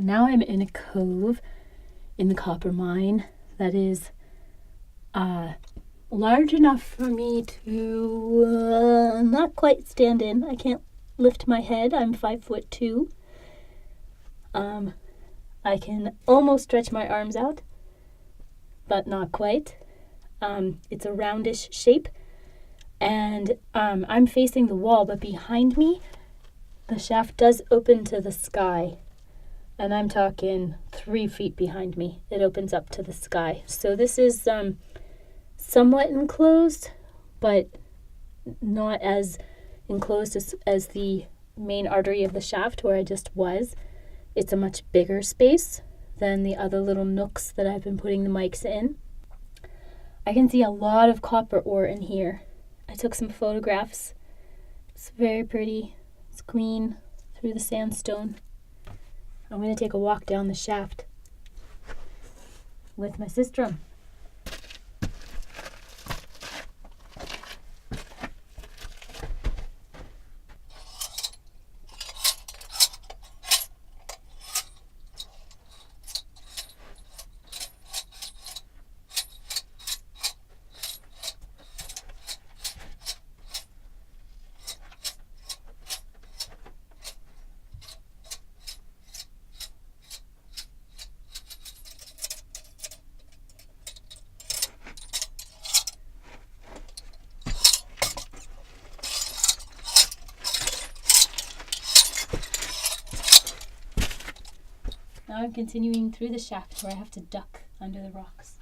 Now I'm in a cove in the copper mine that is large enough for me to not quite stand in. I can't lift my head. I'm 5'2". I can almost stretch my arms out, but not quite. It's a roundish shape, and I'm facing the wall, but behind me the shaft does open to the sky. And I'm talking 3 feet behind me. It opens up to the sky. So this is somewhat enclosed, but not as enclosed as the main artery of the shaft where I just was. It's a much bigger space than the other little nooks that I've been putting the mics in. I can see a lot of copper ore in here. I took some photographs. It's very pretty. It's green through the sandstone. I'm going to take a walk down the shaft with my sistrum. Now I'm continuing through the shaft where I have to duck under the rocks.